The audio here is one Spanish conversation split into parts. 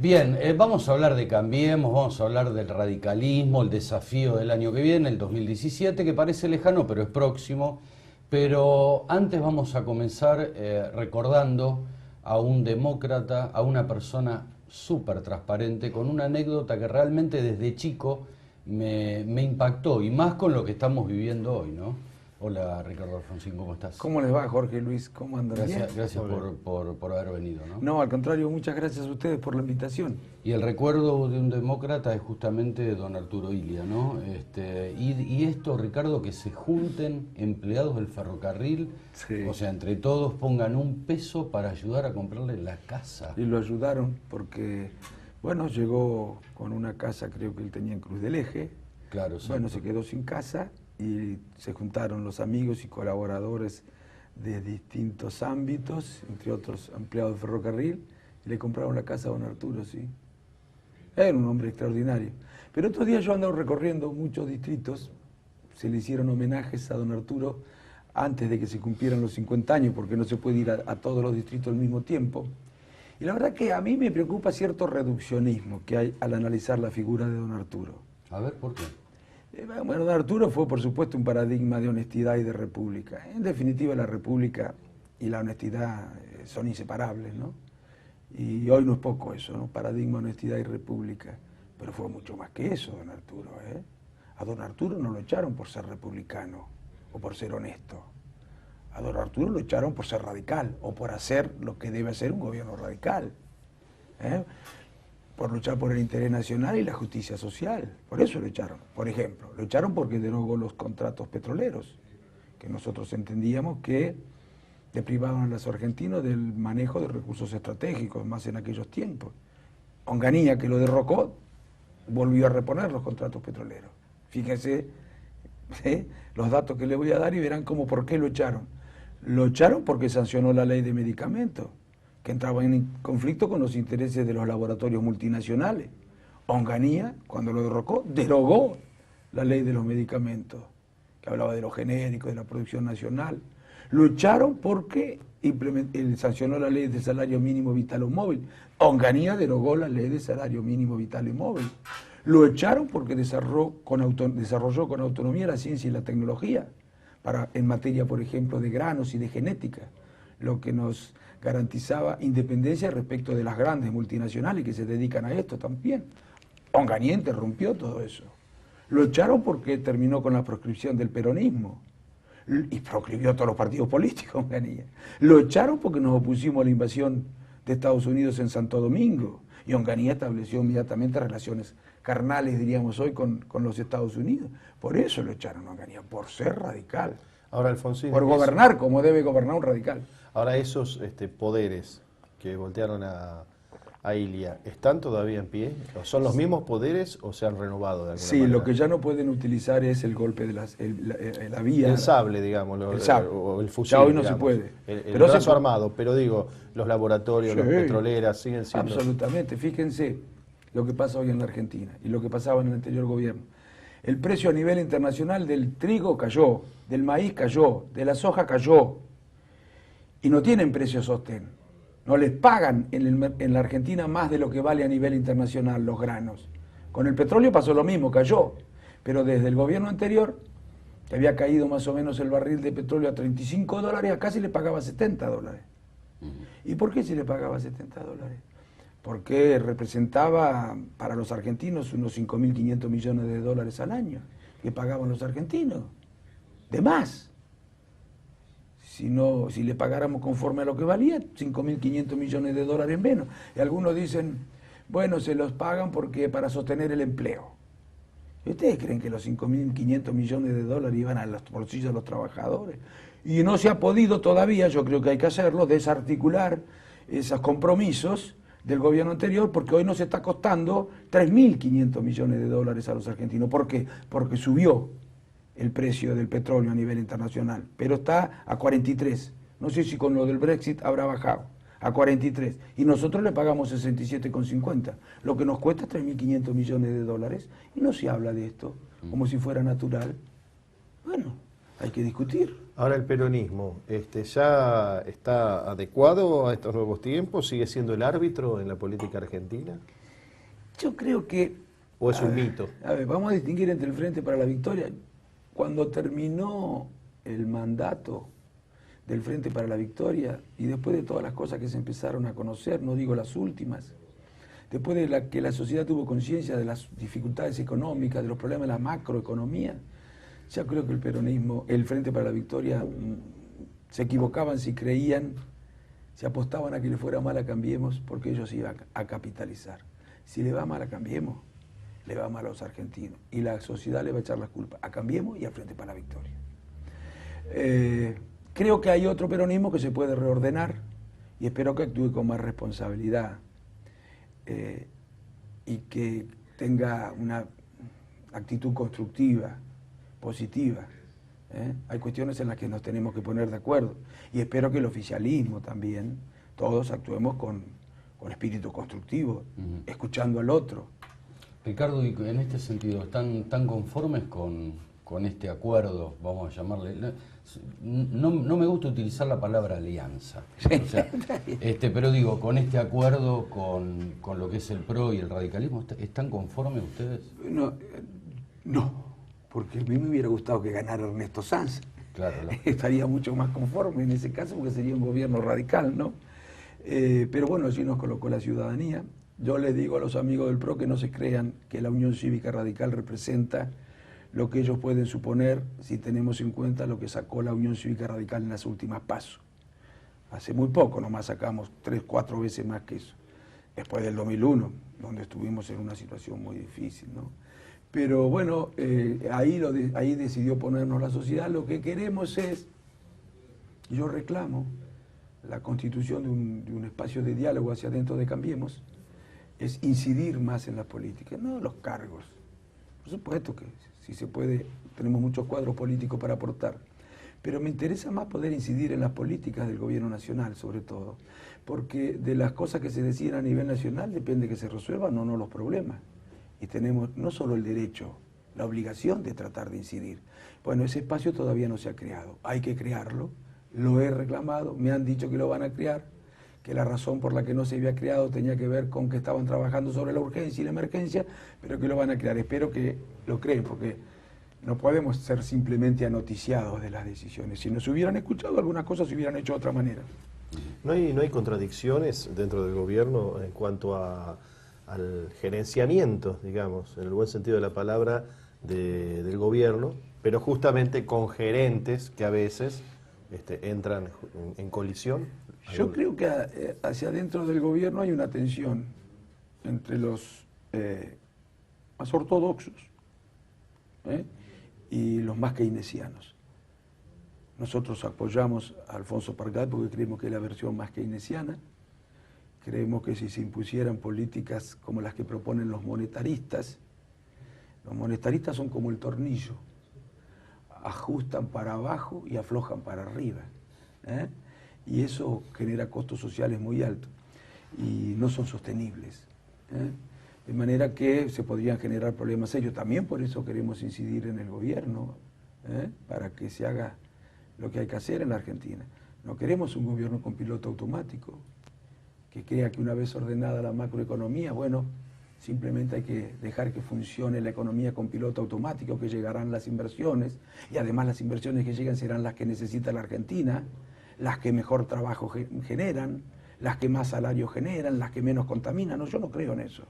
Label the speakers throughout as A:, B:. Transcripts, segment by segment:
A: Bien, vamos a hablar de Cambiemos, vamos a hablar del radicalismo, el desafío del año que viene, el 2017, que parece lejano, pero es próximo. Pero antes vamos a comenzar recordando a un demócrata, a una persona súper transparente, con una anécdota que realmente desde chico me impactó, y más con lo que estamos viviendo hoy, ¿no? Hola Ricardo Alfonsín, ¿cómo estás?
B: ¿Cómo les va, Jorge Luis? ¿Cómo andan?
A: Gracias,
B: ¿Bien?
A: gracias por haber venido, ¿no?
B: No, al contrario, muchas gracias a ustedes por la invitación.
A: Y el recuerdo de un demócrata es justamente don Arturo Illia, ¿no? Y esto, Ricardo, que se junten empleados del ferrocarril,
B: Sí.
A: o sea, entre todos pongan un peso para ayudar a comprarle la casa.
B: Y lo ayudaron porque, bueno, llegó con una casa, creo que él tenía en Cruz del Eje.
A: Claro, exacto.
B: Bueno, se quedó sin casa y se juntaron los amigos y colaboradores de distintos ámbitos, entre otros empleados del ferrocarril, y le compraron la casa a don Arturo, sí. Era un hombre extraordinario. Pero otros días yo andaba recorriendo muchos distritos, se le hicieron homenajes a don Arturo antes de que se cumplieran los 50 años, porque no se puede ir a todos los distritos al mismo tiempo. Y la verdad que a mí me preocupa cierto reduccionismo que hay al analizar la figura de don Arturo.
A: A ver, ¿por qué?
B: Bueno, don Arturo fue, por supuesto, un paradigma de honestidad y de república. En definitiva, la república y la honestidad son inseparables, ¿no? Y hoy no es poco eso, ¿no? Paradigma, honestidad y república. Pero fue mucho más que eso, don Arturo, ¿eh? A don Arturo no lo echaron por ser republicano o por ser honesto. A don Arturo lo echaron por ser radical o por hacer lo que debe hacer un gobierno radical, ¿eh? Por luchar por el interés nacional y la justicia social. Por eso lo echaron. Por ejemplo, lo echaron porque derogó los contratos petroleros, que nosotros entendíamos que deprivaban a los argentinos del manejo de recursos estratégicos, más en aquellos tiempos. Onganía, que lo derrocó, volvió a reponer los contratos petroleros. Fíjense los datos que le voy a dar y verán por qué lo echaron. Lo echaron porque sancionó la ley de medicamentos, que entraba en conflicto con los intereses de los laboratorios multinacionales. Onganía, cuando lo derogó la ley de los medicamentos, que hablaba de los genéricos, de la producción nacional. Lo echaron porque sancionó la ley de salario mínimo vital o móvil. Onganía derogó la ley de salario mínimo vital y móvil. Lo echaron porque desarrolló con autonomía la ciencia y la tecnología, en materia, por ejemplo, de granos y de genética, lo que nos garantizaba independencia respecto de las grandes multinacionales que se dedican a esto también. Onganía interrumpió todo eso. Lo echaron porque terminó con la proscripción del peronismo y proscribió a todos los partidos políticos, Onganía. Lo echaron porque nos opusimos a la invasión de Estados Unidos en Santo Domingo y Onganía estableció inmediatamente relaciones carnales, diríamos hoy, con los Estados Unidos. Por eso lo echaron a Onganía, por ser radical.
C: Ahora, Alfonsín,
B: por gobernar como debe gobernar un radical.
C: Ahora esos poderes que voltearon a Illia, ¿están todavía en pie? ¿Son los mismos poderes o se han renovado de alguna
B: Sí,
C: manera?
B: lo que ya no pueden utilizar es el golpe de la vía.
C: El sable, digamos,
B: el sable.
C: o el fusil.
B: Ya hoy no
C: digamos.
B: se puede.
C: El
B: Pero
C: brazo armado, pero digo, los laboratorios,
B: Sí,
C: las petroleras siguen siendo...
B: Absolutamente. Fíjense lo que pasa hoy en la Argentina y lo que pasaba en el anterior gobierno. El precio a nivel internacional del trigo cayó, del maíz cayó, de la soja cayó. Y no tienen precio sostén. No les pagan en la Argentina más de lo que vale a nivel internacional los granos. Con el petróleo pasó lo mismo, cayó. Pero desde el gobierno anterior, que había caído más o menos el barril de petróleo a $35, acá se le pagaba $70. ¿Y por qué se le pagaba $70? Porque representaba para los argentinos unos 5.500 millones de dólares al año que pagaban los argentinos. De más. Si le pagáramos conforme a lo que valía, 5.500 millones de dólares menos. Y algunos dicen, bueno, se los pagan porque para sostener el empleo. ¿Y ustedes creen que los 5.500 millones de dólares iban a los bolsillos de los trabajadores? Y no se ha podido todavía, yo creo que hay que hacerlo, desarticular esos compromisos del gobierno anterior, porque hoy nos está costando 3.500 millones de dólares a los argentinos. ¿Por qué? Porque subió el precio del petróleo a nivel internacional, pero está a 43. No sé si con lo del Brexit habrá bajado a 43. Y nosotros le pagamos 67,50. Lo que nos cuesta es 3.500 millones de dólares y no se habla de esto como si fuera natural. Bueno, hay que discutir.
C: Ahora el peronismo, ¿ya está adecuado a estos nuevos tiempos? ¿Sigue siendo el árbitro en la política argentina?
B: Yo creo que...
C: ¿O es un mito?
B: A ver, vamos a distinguir entre el Frente para la Victoria. Cuando terminó el mandato del Frente para la Victoria y después de todas las cosas que se empezaron a conocer, no digo las últimas, después de que la sociedad tuvo conciencia de las dificultades económicas, de los problemas de la macroeconomía, ya creo que el peronismo, el Frente para la Victoria, se equivocaban si creían, si apostaban a que le fuera mal a Cambiemos, porque ellos iban a capitalizar. Si le va mal a Cambiemos, le va mal a los argentinos. Y la sociedad le va a echar las culpas a Cambiemos y al Frente para la Victoria. Creo que hay otro peronismo que se puede reordenar y espero que actúe con más responsabilidad y que tenga una actitud constructiva, positiva. Hay cuestiones en las que nos tenemos que poner de acuerdo y espero que el oficialismo también, todos actuemos con espíritu constructivo, escuchando al otro.
A: Ricardo, y en este sentido, ¿están conformes con este acuerdo, vamos a llamarle? No me gusta utilizar la palabra alianza, o sea, pero digo, con este acuerdo, con lo que es el PRO y el radicalismo, ¿están conformes ustedes?
B: No, porque a mí me hubiera gustado que ganara Ernesto Sanz.
A: Claro,
B: estaría mucho más conforme en ese caso porque sería un gobierno radical, ¿no? Pero bueno, así nos colocó la ciudadanía. Yo les digo a los amigos del PRO que no se crean que la Unión Cívica Radical representa lo que ellos pueden suponer si tenemos en cuenta lo que sacó la Unión Cívica Radical en las últimas PASO. Hace muy poco, nomás sacamos 3, 4 veces más que eso. Después del 2001, donde estuvimos en una situación muy difícil, ¿no? Pero bueno, ahí decidió ponernos la sociedad. Lo que queremos es, yo reclamo, la constitución de un espacio de diálogo hacia adentro de Cambiemos, es incidir más en la política, no los cargos. Por supuesto que si se puede, tenemos muchos cuadros políticos para aportar, pero me interesa más poder incidir en las políticas del gobierno nacional, sobre todo, porque de las cosas que se deciden a nivel nacional depende que se resuelvan o no los problemas. Y tenemos no solo el derecho, la obligación de tratar de incidir. Bueno, ese espacio todavía no se ha creado, hay que crearlo, lo he reclamado, me han dicho que lo van a crear, que la razón por la que no se había creado tenía que ver con que estaban trabajando sobre la urgencia y la emergencia, pero que lo van a crear. Espero que lo creen, porque no podemos ser simplemente anoticiados de las decisiones. Si nos hubieran escuchado, algunas cosas se hubieran hecho de otra manera.
C: ¿No hay contradicciones dentro del gobierno en cuanto al gerenciamiento, digamos, en el buen sentido de la palabra, del gobierno, pero justamente con gerentes que a veces entran en colisión?
B: Yo creo que hacia adentro del gobierno hay una tensión entre los más ortodoxos y los más keynesianos. Nosotros apoyamos a Alfonso Pargat porque creemos que es la versión más keynesiana. Creemos que si se impusieran políticas como las que proponen los monetaristas son como el tornillo, ajustan para abajo y aflojan para arriba. Y eso genera costos sociales muy altos y no son sostenibles. De manera que se podrían generar problemas ellos. También por eso queremos incidir en el gobierno, para que se haga lo que hay que hacer en la Argentina. No queremos un gobierno con piloto automático, que crea que una vez ordenada la macroeconomía, bueno, simplemente hay que dejar que funcione la economía con piloto automático, que llegarán las inversiones, y además las inversiones que llegan serán las que necesita la Argentina, las que mejor trabajo generan, las que más salarios generan, las que menos contaminan. No, yo no creo en eso.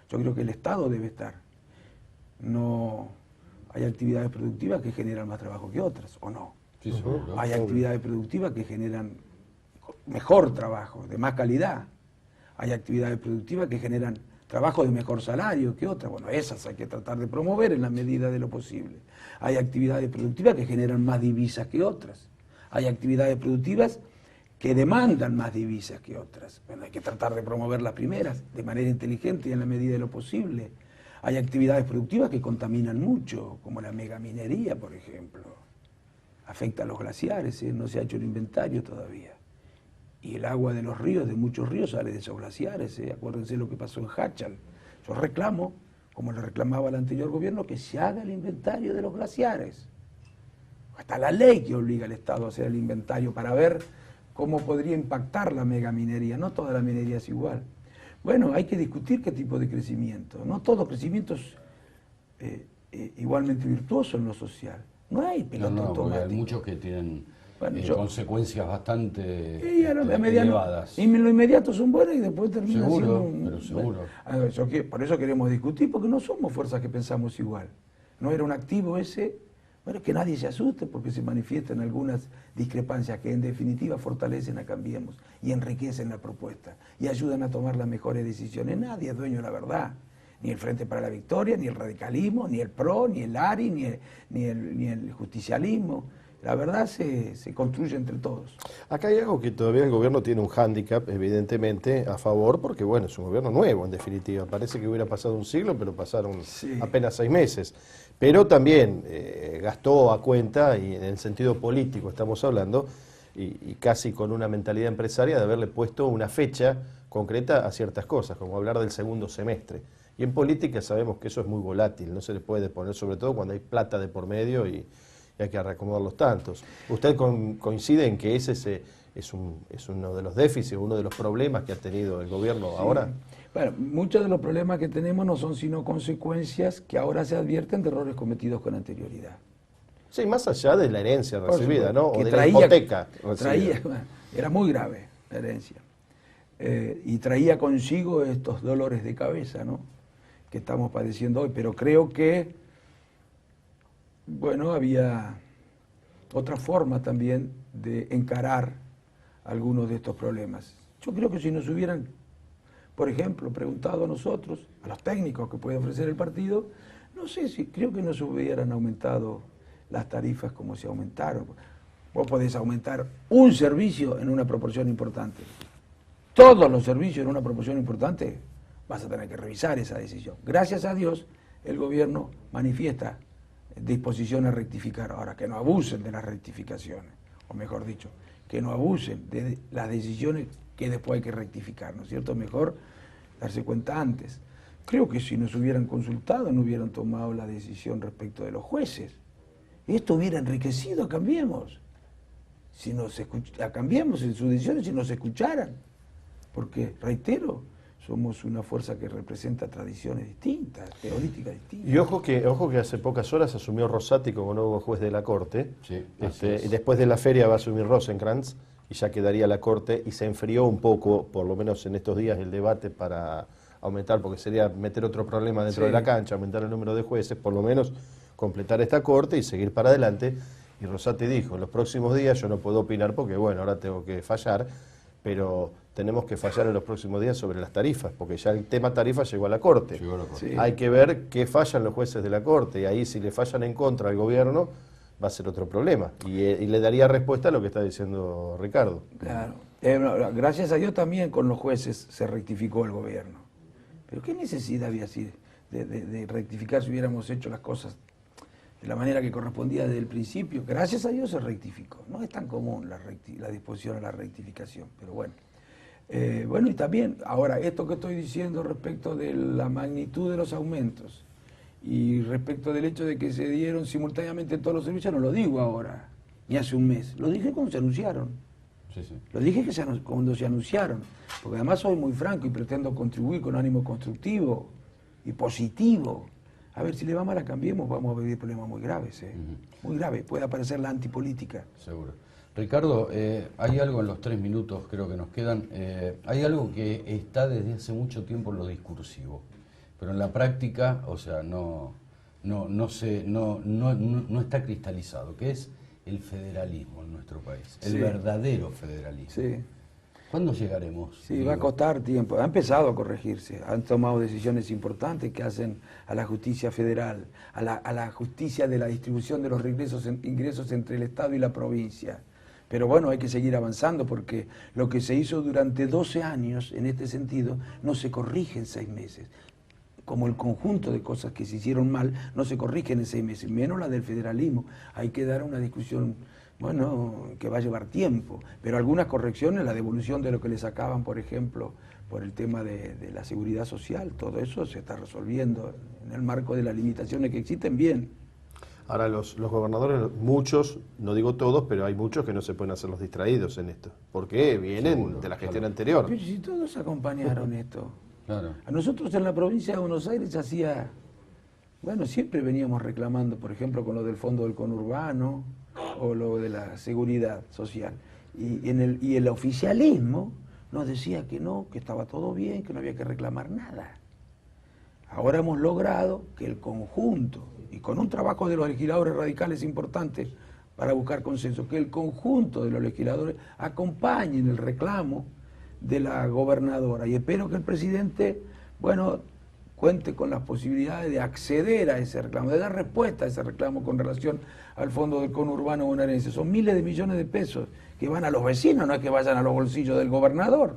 B: Yo creo que el Estado debe estar. No hay actividades productivas que generan más trabajo que otras, ¿o no?
A: Sí, seguro.
B: Hay actividades productivas que generan mejor trabajo, de más calidad. Hay actividades productivas que generan trabajo de mejor salario que otras. Bueno, esas hay que tratar de promover en la medida de lo posible. Hay actividades productivas que generan más divisas que otras. Hay actividades productivas que demandan más divisas que otras. Bueno, hay que tratar de promover las primeras de manera inteligente y en la medida de lo posible. Hay actividades productivas que contaminan mucho, como la megaminería, por ejemplo. Afecta a los glaciares, no se ha hecho el inventario todavía. Y el agua de los ríos, de muchos ríos, sale de esos glaciares. Acuérdense lo que pasó en Hachal. Yo reclamo, como le reclamaba el anterior gobierno, que se haga el inventario de los glaciares. hasta la ley que obliga al Estado a hacer el inventario para ver cómo podría impactar la megaminería. No toda la minería es igual. Bueno, hay que discutir qué tipo de crecimiento. No todo crecimiento es igualmente virtuoso en lo social. No hay piloto automático.
A: Hay muchos que tienen consecuencias bastante
B: elevadas. Y lo inmediato son buenas y después termina siendo
A: pero seguro.
B: Bueno, por eso queremos discutir, porque no somos fuerzas que pensamos igual. No era un activo ese. Bueno, que nadie se asuste porque se manifiestan algunas discrepancias que en definitiva fortalecen a Cambiemos y enriquecen la propuesta y ayudan a tomar las mejores decisiones. Nadie es dueño de la verdad. Ni el Frente para la Victoria, ni el radicalismo, ni el PRO, ni el ARI, ni el justicialismo. La verdad se construye entre todos.
C: Acá hay algo que todavía el gobierno tiene un hándicap, evidentemente, a favor, porque bueno, es un gobierno nuevo, en definitiva. Parece que hubiera pasado un siglo, pero pasaron apenas 6 meses. Pero también gastó a cuenta, y en el sentido político estamos hablando, y casi con una mentalidad empresaria de haberle puesto una fecha concreta a ciertas cosas, como hablar del segundo semestre. Y en política sabemos que eso es muy volátil, no se le puede poner, sobre todo cuando hay plata de por medio y hay que reacomodar los tantos. ¿Usted coincide en que ese es uno de los déficits, uno de los problemas que ha tenido el gobierno ahora?
B: Bueno, muchos de los problemas que tenemos no son sino consecuencias que ahora se advierten de errores cometidos con anterioridad.
C: Sí, más allá de la herencia recibida, ¿no? O de
B: la
C: hipoteca recibida.
B: Era muy grave la herencia. Y traía consigo estos dolores de cabeza, ¿no?, que estamos padeciendo hoy. Pero creo que, bueno, había otra forma también de encarar algunos de estos problemas. Yo creo que si nos hubieran, por ejemplo, preguntado a nosotros, a los técnicos que puede ofrecer el partido, no sé si creo que nos hubieran aumentado las tarifas como se aumentaron. Vos podés aumentar un servicio en una proporción importante. Todos los servicios en una proporción importante, vas a tener que revisar esa decisión. Gracias a Dios, el gobierno manifiesta disposición a rectificar. Ahora, que no abusen de las rectificaciones, o mejor dicho, que no abusen de las decisiones que después hay que rectificar, ¿no es cierto? Mejor darse cuenta antes. Creo que si nos hubieran consultado, no hubieran tomado la decisión respecto de los jueces. Esto hubiera enriquecido a Cambiemos. A Cambiemos en sus decisiones si nos escucharan. Porque, reitero, somos una fuerza que representa tradiciones distintas, políticas distintas.
C: Y ojo que hace pocas horas asumió Rosati como nuevo juez de la Corte.
A: Sí,
C: y después de la feria va a asumir Rosenkrantz y ya quedaría la Corte, y se enfrió un poco, por lo menos en estos días, el debate para aumentar, porque sería meter otro problema dentro de la cancha, aumentar el número de jueces, por lo menos completar esta Corte y seguir para adelante. Y Rosati dijo, en los próximos días yo no puedo opinar porque, bueno, ahora tengo que fallar, pero tenemos que fallar en los próximos días sobre las tarifas, porque ya el tema tarifa llegó a la Corte.
B: Sí.
C: Hay que ver qué fallan los jueces de la Corte, y ahí si le fallan en contra al gobierno, va a ser otro problema. Y le daría respuesta a lo que está diciendo Ricardo.
B: Claro. Gracias a Dios también con los jueces se rectificó el gobierno. Pero ¿qué necesidad había así de rectificar si hubiéramos hecho las cosas de la manera que correspondía desde el principio? Gracias a Dios se rectificó. No es tan común la disposición a la rectificación, pero bueno. Bueno, y también, ahora, esto que estoy diciendo respecto de la magnitud de los aumentos y respecto del hecho de que se dieron simultáneamente todos los servicios, no lo digo ahora, ni hace un mes, lo dije cuando se anunciaron.
A: Sí, sí.
B: Lo dije cuando se anunciaron, porque además soy muy franco y pretendo contribuir con ánimo constructivo y positivo. A ver, si le va mal a Cambiemos, vamos a vivir problemas muy graves, muy graves. Puede aparecer la antipolítica.
A: Seguro. Ricardo, hay algo en los 3 minutos, creo que nos quedan, hay algo que está desde hace mucho tiempo en lo discursivo, pero en la práctica, o sea, no está cristalizado, que es el federalismo en nuestro país, el verdadero federalismo.
B: Sí.
A: ¿Cuándo llegaremos?
B: Sí, va a costar tiempo. Ha empezado a corregirse. Han tomado decisiones importantes que hacen a la justicia federal, a la justicia de la distribución de los ingresos entre el Estado y la provincia. Pero bueno, hay que seguir avanzando porque lo que se hizo durante 12 años en este sentido no se corrige en 6 meses. Como el conjunto de cosas que se hicieron mal no se corrigen en 6 meses, menos la del federalismo. Hay que dar una discusión, bueno, que va a llevar tiempo, pero algunas correcciones, la devolución de lo que le sacaban, por ejemplo, por el tema de la seguridad social, todo eso se está resolviendo en el marco de las limitaciones que existen bien.
C: Ahora, los gobernadores, muchos, no digo todos, pero hay muchos que no se pueden hacer los distraídos en esto, porque vienen
A: Seguro,
C: de la gestión
A: claro.
C: anterior.
B: Pero si todos acompañaron esto.
A: Claro.
B: A nosotros en la provincia de Buenos Aires hacía, bueno, siempre veníamos reclamando, por ejemplo, con lo del fondo del conurbano o lo de la seguridad social. Y el oficialismo nos decía que no, que estaba todo bien, que no había que reclamar nada. Ahora hemos logrado que el conjunto, y con un trabajo de los legisladores radicales importante para buscar consenso, que el conjunto de los legisladores acompañen el reclamo de la gobernadora. Y espero que el presidente, bueno, cuente con las posibilidades de acceder a ese reclamo, de dar respuesta a ese reclamo con relación al fondo del conurbano bonaerense. Son miles de millones de pesos que van a los vecinos, no es que vayan a los bolsillos del gobernador.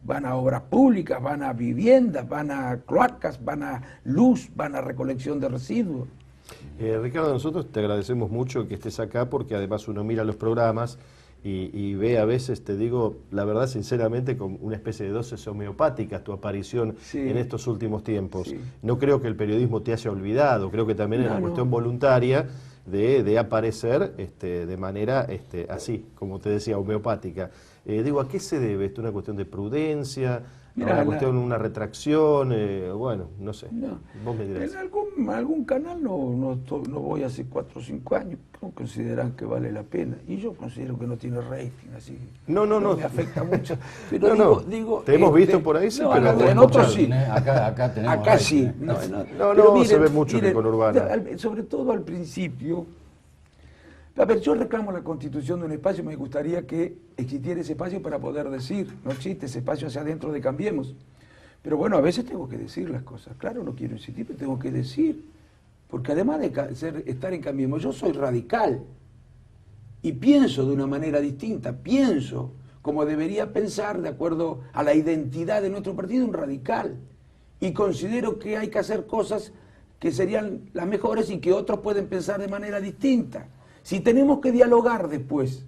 B: Van a obras públicas, van a viviendas, van a cloacas, van a luz, van a recolección de residuos.
C: Ricardo, nosotros te agradecemos mucho que estés acá porque además uno mira los programas y ve a veces, te digo, la verdad sinceramente, con una especie de dosis homeopáticas tu aparición en estos últimos tiempos.
B: Sí.
C: No creo que el periodismo te haya olvidado, creo que también es una cuestión voluntaria de aparecer de manera así, como te decía, homeopática. Digo, ¿a qué se debe esto? ¿Una cuestión de prudencia?
B: Mirá,
C: ¿Una cuestión, una retracción? Bueno, no sé.
B: No.
C: Vos me dirás.
B: En algún canal no voy hace 4 o 5 años, no consideran que vale la pena. Y yo considero que no tiene rating, así que
C: No.
B: me afecta mucho. Pero
C: No.
B: digo,
C: Te hemos visto por ahí, sí,
B: no,
C: pero
B: en otros sí.
A: Acá tenemos
B: Acá
A: rating,
B: sí.
A: ¿eh?
B: No,
C: No, se ve mucho en el conurbano.
B: Sobre todo al principio. A ver, yo reclamo la constitución de un espacio, me gustaría que existiera ese espacio para poder decir, no existe ese espacio hacia adentro de Cambiemos. Pero bueno, a veces tengo que decir las cosas. Claro, no quiero insistir, pero tengo que decir. Porque además de estar en Cambiemos, yo soy radical. Y pienso de una manera distinta, pienso como debería pensar de acuerdo a la identidad de nuestro partido, un radical. Y considero que hay que hacer cosas que serían las mejores y que otros pueden pensar de manera distinta. Si tenemos que dialogar después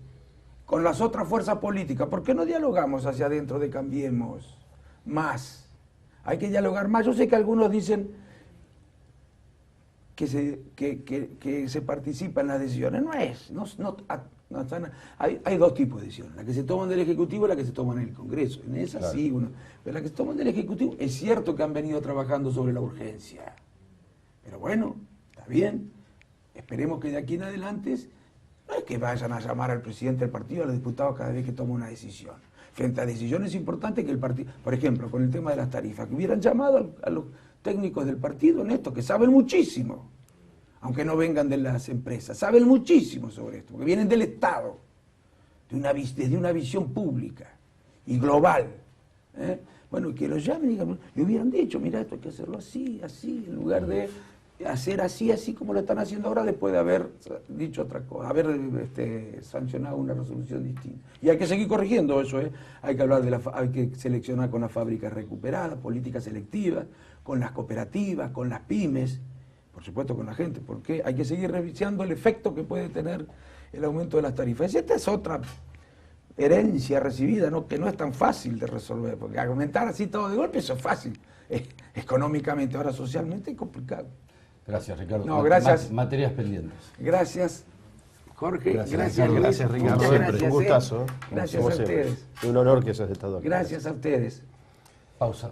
B: con las otras fuerzas políticas, ¿por qué no dialogamos hacia adentro de Cambiemos más? Hay que dialogar más. Yo sé que algunos dicen que se participa en las decisiones. Hay dos tipos de decisiones, la que se toman del Ejecutivo y la que se toman en el Congreso. En esa
A: Claro.
B: sí, pero la que se toman del Ejecutivo, es cierto que han venido trabajando sobre la urgencia. Pero bueno, está bien. Esperemos que de aquí en adelante no es que vayan a llamar al presidente del partido, a los diputados cada vez que toma una decisión. Frente a decisiones importantes que el partido, por ejemplo, con el tema de las tarifas, que hubieran llamado a los técnicos del partido en esto, que saben muchísimo, aunque no vengan de las empresas, saben muchísimo sobre esto, porque vienen del Estado, desde una visión pública y global. Bueno, que los llamen y digan, le hubieran dicho, mira, esto hay que hacerlo así, así, en lugar de hacer así como lo están haciendo ahora, después de haber dicho otra cosa, haber sancionado una resolución distinta. Y hay que seguir corrigiendo eso, hay que hablar hay que seleccionar con las fábricas recuperadas, políticas selectivas, con las cooperativas, con las pymes, por supuesto con la gente, porque hay que seguir revisando el efecto que puede tener el aumento de las tarifas. Y esta es otra herencia recibida, ¿no? Que no es tan fácil de resolver, porque aumentar así todo de golpe eso es fácil, económicamente, ahora socialmente es complicado.
A: Gracias, Ricardo.
B: No, gracias.
A: Materias pendientes.
B: Gracias, Jorge.
A: Gracias,
C: Gracias, Ricardo.
B: Muchas
C: Siempre.
B: gracias,
C: Un gustazo.
B: Gracias
C: Como
B: a
C: siempre.
B: ustedes.
C: Un honor que hayas estado aquí.
B: Gracias a ustedes.
A: Pausa.